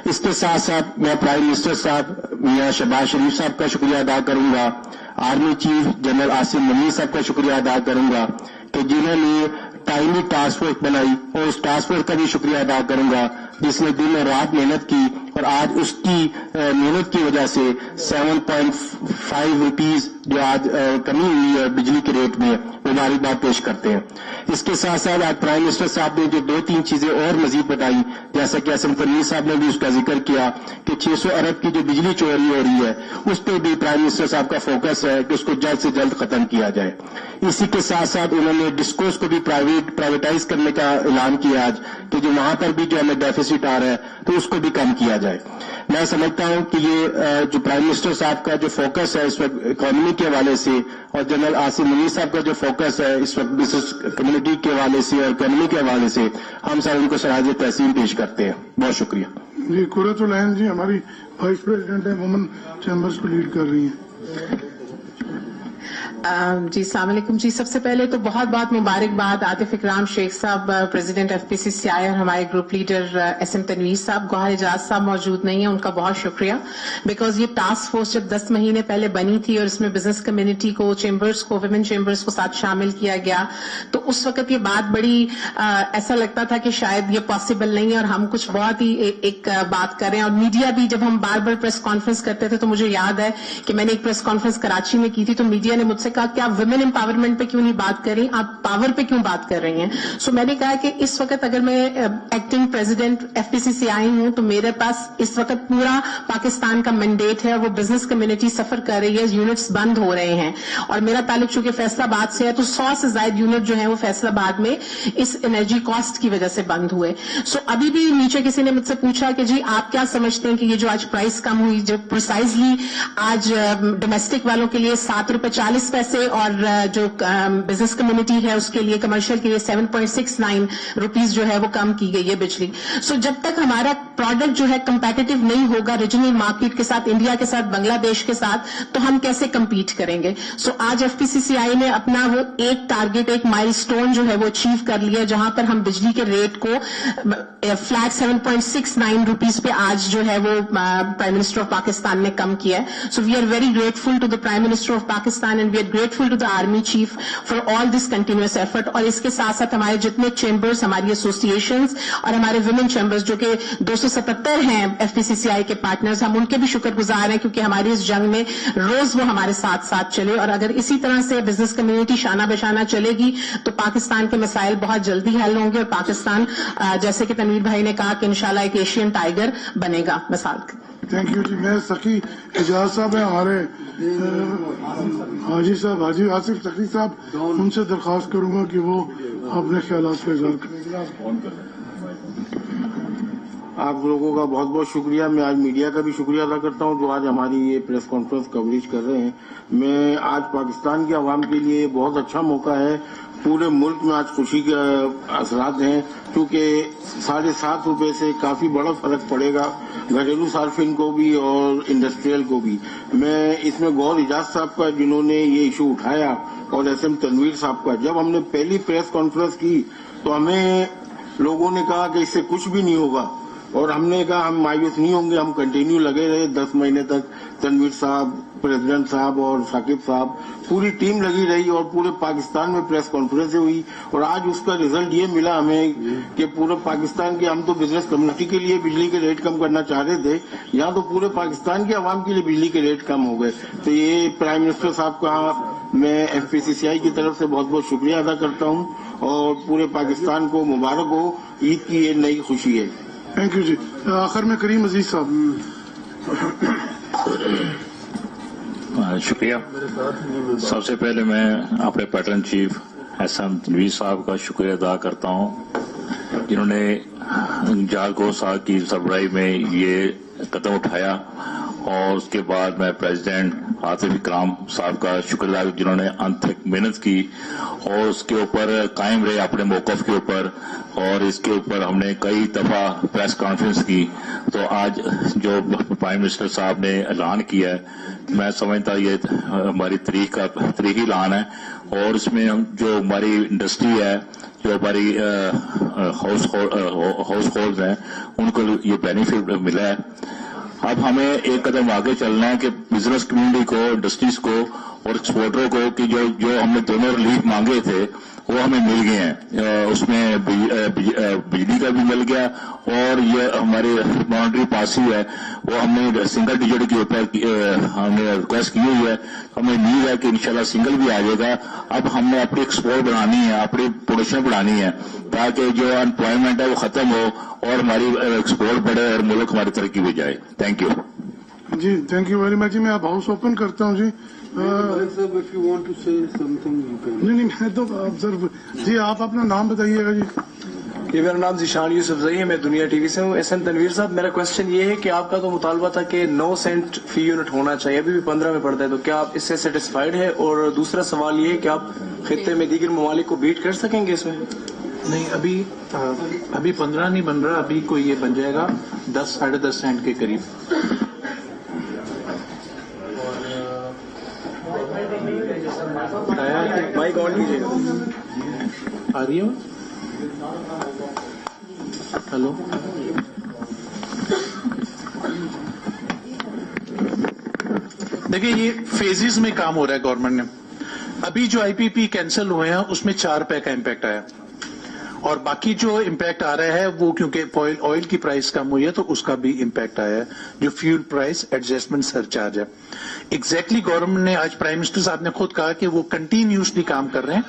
اس کے ساتھ ساتھ میں پرائم منسٹر صاحب میاں شہباز شریف صاحب کا شکریہ ادا کروں گا، army chief general Asim Munir صاحب کا شکریہ ادا کروں گا کہ جنہوں نے ٹائملی ٹاسک فورس بنائی، اور اس ٹاسک فورس کا بھی شکریہ ادا کروں گا جس نے دن اور رات محنت کی، اور آج اس کی محنت کی وجہ سے 7.5 روپیز جو آج کمی ہوئی ہے بجلی کے ریٹ میں، وہ ہماری بات پیش کرتے ہیں۔ اس کے ساتھ ساتھ آج پرائم منسٹر صاحب نے جو 2-3 چیزیں اور مزید بتائی، جیسا کہ اسم تنویر صاحب نے بھی اس کا ذکر کیا کہ 600 ارب کی جو بجلی چوری ہو رہی ہے اس پہ بھی پرائم منسٹر صاحب کا فوکس ہے کہ اس کو جلد سے جلد ختم کیا جائے۔ اسی کے ساتھ ساتھ انہوں نے ڈسکوز کو بھی پرائیویٹائز کرنے کا اعلان کیا آج کہ جو وہاں پر بھی جو ہمیں ڈیفیسٹ آ رہا ہے تو اس کو بھی کم کیا جائے۔ میں سمجھتا ہوں کہ یہ جو پرائم منسٹر صاحب کا جو فوکس ہے اس وقت اکانومی کے حوالے سے، اور جنرل عاصم منیر صاحب کا جو فوکس ہے اس وقت بزنس کمیونٹی کے حوالے سے اور اکانومی کے حوالے سے، ہم سب ان کو سراج تحسین پیش کرتے ہیں۔ بہت شکریہ جی۔ قرۃ العین جی ہماری وائس پریزیڈنٹ ہیں، وومن چیمبرز کو لیڈ کر رہی ہیں۔ جی السلام علیکم جی۔ سب سے پہلے تو بہت بہت مبارکباد عاطف اکرام شیخ صاحب، president F P C C I, اور ہمارے group leader S M Tanveer صاحب۔ گوہر اعجاز صاحب موجود نہیں ہیں، ان کا بہت شکریہ، بیکاز یہ ٹاسک فورس جب 10 مہینے پہلے بنی تھی اور اس میں بزنس کمیونٹی کو، چیمبرز کو، ویمن چیمبرز کو ساتھ شامل کیا گیا، تو اس وقت یہ بات بڑی ایسا لگتا تھا کہ شاید یہ پاسبل نہیں ہے اور ہم کچھ بہت ہی ایک بات کر رہے ہیں۔ اور میڈیا بھی جب ہم بار بار پریس کانفرنس کرتے تھے تو مجھے یاد ہے کہ میں نے ایک پریس کانفرنس کراچی میں کی تھی تو میڈیا نے مجھ سے کہا کہ آپ ویمن امپاورمنٹ پہ کیوں نہیں بات کر رہی، آپ پاور پہ کیوں بات کر رہی ہیں؟ سو میں نے کہا کہ اس وقت اگر میں ایکٹنگ پریزیڈنٹ ایف پی سی سی آئی ہوں تو میرے پاس اس وقت پورا پاکستان کا مینڈیٹ ہے، وہ بزنس کمیونٹی سفر کر رہی ہے، یونٹس بند ہو رہے ہیں، اور میرا تعلق چونکہ فیصل آباد سے ہے تو 100 سے زائد یونٹ جو ہیں وہ فیصل آباد میں اس انرجی کاسٹ کی وجہ سے بند ہوئے۔ سو ابھی بھی نیچے کسی نے مجھ سے پوچھا کہ جی آپ کیا سمجھتے ہیں کہ یہ جو آج پرائس کم ہوئی، جو پرسائزلی آج ڈومیسٹک والوں کے لیے 7 روپے 40 پیسے اور جو بزنس کمیونٹی ہے اس کے لیے، کمرشل کے لیے 7.69 روپیز جو ہے وہ کم کی گئی ہے بجلی۔ سو جب تک ہمارا پروڈکٹ جو ہے کمپیٹیٹو نہیں ہوگا ریجنل مارکیٹ کے ساتھ، انڈیا کے ساتھ، بنگلہ دیش کے ساتھ، تو ہم کیسے کمپیٹ کریں گے؟ سو آج ایف پی سی سی آئی نے اپنا وہ ایک ٹارگٹ، ایک مائل سٹون جو ہے وہ اچیو کر لیا، جہاں پر ہم بجلی کے ریٹ کو فلیٹ 7.69 روپیز پہ آج جو ہے وہ پرائم منسٹر آف پاکستان نے کم کیا ہے۔ So we are very grateful to the prime minister of Pakistan and we are grateful to the army chief for all this continuous effort. اور اس کے ساتھ ساتھ ہمارے جتنے چیمبرز، ہماری ایسوسیشنز اور ہمارے ویمن چیمبرز جو کہ 277 ہیں ایف پی سی سی آئی کے پارٹنرز، ہم ان کے بھی شکر گزار ہیں کیونکہ ہماری اس جنگ میں روز وہ ہمارے ساتھ ساتھ چلے، اور اگر اسی طرح سے بزنس کمیونٹی شانہ بشانہ چلے گی تو پاکستان کے مسائل بہت جلدی حل ہوں گے، اور پاکستان جیسے کہ تنویر بھائی نے کہا کہ انشاءاللہ ایک ایشین ٹائیگر بنے گا مثال۔ تھینک یو جی۔ میں سخی اعجاز صاحب ہیں ہمارے، حاجی صاحب، حاجی آصف سخی صاحب، ان سے درخواست کروں گا کہ وہ اپنے خیالات کا اظہار کریں۔ آپ لوگوں کا بہت بہت شکریہ۔ میں آج میڈیا کا بھی شکریہ ادا کرتا ہوں جو آج ہماری یہ پریس کانفرنس کوریج کر رہے ہیں۔ میں آج پاکستان کے عوام کے لیے بہت اچھا موقع ہے، پورے ملک میں آج خوشی کے اثرات ہیں، کیونکہ 7.5 روپے سے کافی بڑا فرق پڑے گا گھریلو صارفین کو بھی اور انڈسٹریل کو بھی۔ میں اس میں گوہر اعجاز صاحب کا جنہوں نے یہ ایشو اٹھایا، اور ایس ایم تنویر صاحب کا، جب ہم نے پہلی پریس کانفرنس کی تو ہمیں لوگوں نے کہا کہ اس سے کچھ بھی نہیں ہوگا، اور ہم نے کہا ہم مایوس نہیں ہوں گے، ہم کنٹینیو لگے رہے 10 مہینے تک۔ تنویر صاحب، پریزیڈنٹ صاحب اور ثاقب صاحب، پوری ٹیم لگی رہی اور پورے پاکستان میں پریس کانفرنسیں ہوئی، اور آج اس کا رزلٹ یہ ملا ہمیں کہ پورے پاکستان کے، ہم تو بزنس کمیونٹی کے لیے بجلی کے ریٹ کم کرنا چاہ رہے تھے، یہاں تو پورے پاکستان کے عوام کے لیے بجلی کے ریٹ کم ہو گئے۔ تو یہ پرائم منسٹر صاحب کا میں ایف پی سی سی آئی کی طرف سے بہت بہت شکریہ ادا کرتا ہوں، اور پورے پاکستان کو مبارک ہو، عید کی یہ نئی خوشی ہے۔ تھینک یو جی۔ آخر میں کریم عزیز صاحب۔ شکریہ۔ سب سے پہلے میں اپنے patron chief S M Tanveer صاحب کا شکریہ ادا کرتا ہوں، جنہوں نے 4 سال کی سربراہی میں یہ قدم اٹھایا اور اس کے بعد میں پریزیڈنٹ آصف اکرام صاحب کا شکر ادا جنہوں نے انت تک محنت کی اور اس کے اوپر قائم رہے اپنے موقف کے اوپر، اور اس کے اوپر ہم نے کئی دفعہ پریس کانفرنس کی. تو آج جو پرائم منسٹر صاحب نے اعلان کیا ہے، میں سمجھتا یہ ہماری تاریخی اعلان ہے، اور اس میں جو ہماری انڈسٹری ہے، جو ہماری ہاؤس ہولڈ ہیں، ان کو یہ بینیفٹ ملا ہے. اب ہمیں ایک قدم آگے چلنا ہے کہ بزنس کمیونٹی کو، انڈسٹریز کو اور ایکسپورٹروں کو کہ جو ہم نے دونوں ریلیف مانگے تھے وہ ہمیں مل گئے ہیں. اس میں بجلی کا بھی مل گیا، اور یہ ہماری مانیٹری پالیسی ہے وہ ہم نے سنگل ڈیجٹ کے اوپر ہم نے ریکویسٹ کی ہوئی ہے. ہمیں امید ہے کہ انشاءاللہ سنگل بھی آ جائے گا. اب ہم نے اپنی ایکسپورٹ بڑھانی ہے، اپنی پروڈکشن بڑھانی ہے، تاکہ جو انپلائمنٹ ہے وہ ختم ہو اور ہماری ایکسپورٹ بڑھے اور ملک ہماری ترقی بھی جائے. Thank you. جی تھینک یو ویری مچ. جی میں اب ہاؤس اوپن کرتا ہوں. جی نہیں میں تو آبزرو. جی آپ اپنا نام بتائیے گا. جی یہ میرا نام ذیشان یوسف زئی ہے، میں دنیا ٹی وی سے ہوں. احسن تنویر صاحب، میرا کوشچن یہ ہے کہ آپ کا تو مطالبہ تھا کہ 9 سینٹ فی یونٹ ہونا چاہیے، ابھی بھی 15 میں پڑتا ہے، تو کیا آپ اس سے سیٹسفائیڈ ہے؟ اور دوسرا سوال یہ ہے کہ آپ خطے میں دیگر ممالک کو بیٹ کر سکیں گے اس میں؟ نہیں، ابھی 15 نہیں بن رہا، ابھی کوئی یہ بن جائے گا 10 ساڑھے 10 سینٹ کے قریب. مائک آن کیجیے. آ رہی ہو؟ ہلو. دیکھیں یہ فیزز میں کام ہو رہا ہے گورنمنٹ نے. ابھی جو آئی پی پی کینسل ہوئے ہیں اس میں 4 روپے کا امپیکٹ آیا، اور باقی جو امپیکٹ آ رہا ہے وہ کیونکہ آئل کی پرائس کم ہوئی ہے تو اس کا بھی امپیکٹ آیا ہے، جو فیول پرائس ایڈجسٹمنٹ سرچارج ہے. ایگزیکٹلی گورنمنٹ نے آج پرائم منسٹر صاحب نے خود کہا کہ وہ کنٹینیوسلی کام کر رہے ہیں.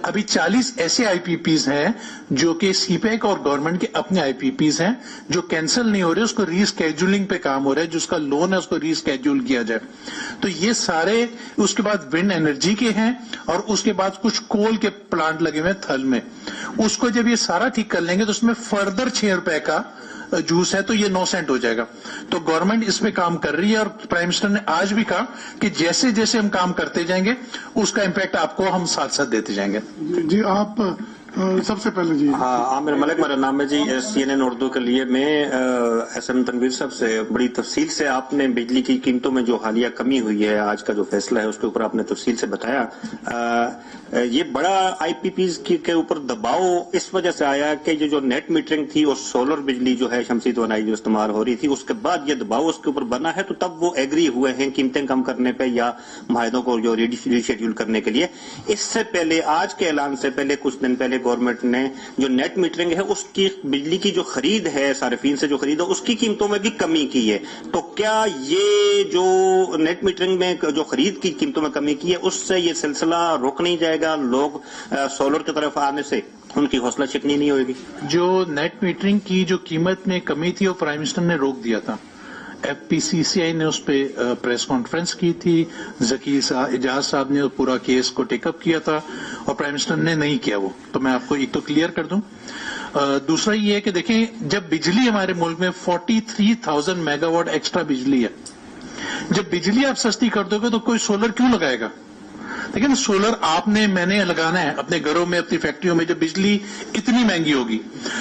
ابھی 40 ایسے آئی پی پیز ہیں جو کہ سی پیک اور گورنمنٹ کے اپنے آئی پی پیز ہیں جو کینسل نہیں ہو رہے، اس کو ری اسکیجولنگ پہ کام ہو رہا ہے، جو اس کا لون ہے اس کو ری اسکیجول کیا جائے. تو یہ سارے اس کے بعد ونڈ انرجی کے ہیں، اور اس کے بعد کچھ کول کے پلانٹ لگے ہوئے تھل میں. اس کو جب یہ سارا ٹھیک کر لیں گے تو اس میں فردر 6 روپے کا جوس ہے، تو یہ 9 سینٹ ہو جائے گا. تو گورنمنٹ اس پہ کام کر رہی ہے، اور پرائم منسٹر نے آج بھی کہا کہ جیسے جیسے ہم کام کرتے جائیں گے اس کا امپیکٹ آپ کو ہم ساتھ ساتھ دیتے جائیں گے. جی آپ سب سے پہلے. جی ہاں، عامر ملک میرا نام ہے. جی CNN اردو کے لیے میں احسن تنویر صاحب سے بڑی تفصیل سے آپ نے بجلی کی قیمتوں میں جو حالیہ کمی ہوئی ہے، آج کا جو فیصلہ ہے اس کے اوپر آپ نے تفصیل سے بتایا. یہ بڑا آئی پی پیز کے اوپر دباؤ اس وجہ سے آیا کہ یہ جو نیٹ میٹرنگ تھی اور سولر بجلی جو ہے شمسی توانائی جو استعمال ہو رہی تھی، اس کے بعد یہ دباؤ اس کے اوپر بنا ہے، تو تب وہ ایگری ہوئے ہیں قیمتیں کم کرنے پہ یا معاہدوں کو جو ریشیڈیول کرنے کے لیے. اس سے پہلے آج کے اعلان سے پہلے کچھ دن پہلے گورنمنٹ نے جو نیٹ میٹرنگ ہے اس کی بجلی کی جو خرید ہے، صارفین سے جو خرید ہے اس کی قیمتوں میں بھی کمی کی ہے. تو کیا یہ جو نیٹ میٹرنگ میں جو خرید کی قیمتوں میں کمی کی ہے اس سے یہ سلسلہ روک نہیں جائے گا؟ لوگ سولر کی طرف آنے سے ان کی حوصلہ شکنی نہیں ہوئے گی؟ جو نیٹ میٹرنگ کی جو قیمت میں کمی تھی وہ پرائم منسٹر نے روک دیا تھا. ایف پی سی سی آئی نے اس پہ پریس کانفرنس کی تھی، ذکی اجاز صاحب نے پورا کیس کو ٹیک اپ کیا تھا، اور پرائم منسٹر نے نہیں کیا وہ. تو میں آپ کو ایک تو کلیئر کر دوں. دوسرا یہ ہے کہ دیکھیں جب بجلی ہمارے ملک میں 43,000 میگا واٹ ایکسٹرا بجلی ہے، جب بجلی آپ سستی کر دو گے تو کوئی سولر کیوں لگائے گا؟ لیکن سولر آپ نے میں نے لگانا ہے اپنے گھروں میں، اپنی فیکٹریوں میں، جب بجلی اتنی مہنگی ہوگی.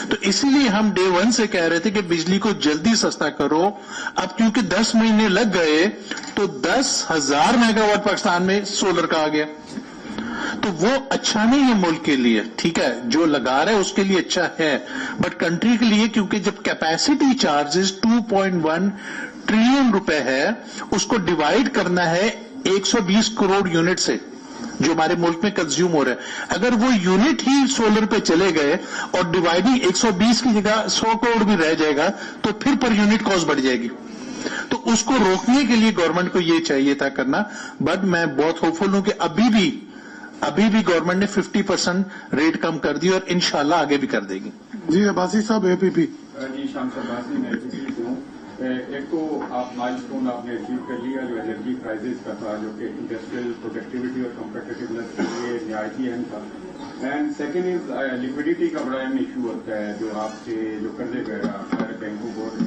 تو اسی لیے ہم ڈے 1 سے کہہ رہے تھے کہ بجلی کو جلدی سستا کرو. اب کیونکہ 10 مہینے لگ گئے تو 10,000 میگا واٹ پاکستان میں سولر کا آ گیا. تو وہ اچھا نہیں ہے ملک کے لیے، ٹھیک ہے، جو لگا رہے اس کے لیے اچھا ہے، بٹ کنٹری کے لیے، کیونکہ جب کیپیسٹی چارجز 2.1 ٹریلین روپے ہے، اس کو ڈیوائڈ کرنا ہے 120 کروڑ یونٹ سے جو ہمارے ملک میں کنزیوم ہو رہا ہے. اگر وہ یونٹ ہی سولر پہ چلے گئے اور ڈیوائڈنگ 120 کی جگہ 100 کروڑ بھی رہ جائے گا تو پھر پر یونٹ کاسٹ بڑھ جائے گی. تو اس کو روکنے کے لیے گورنمنٹ کو یہ چاہیے تھا کرنا. بٹ میں بہت ہوپ فل ہوں کہ ابھی بھی گورنمنٹ نے 50% ریٹ کم کر دی اور انشاءاللہ آگے بھی کر دے گی. جی عباسی صاحب اے پی پی. جی شام عباسی میں ہوں. ایک تو آپ مائل اسٹون آپ نے اچیو کر لیا جو انرجی پرائزز کا تھا، جو کہ انڈسٹریل پروڈکٹیوٹی اور کمپیٹیٹیونیس کے لیے نہایت اہم تھا. اینڈ سیکنڈ از لیکوڈیٹی کا بڑا اہم ایشو ہوتا ہے جو آپ سے جو قرضے وغیرہ بینکوں کو،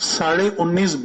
$19.5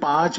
$5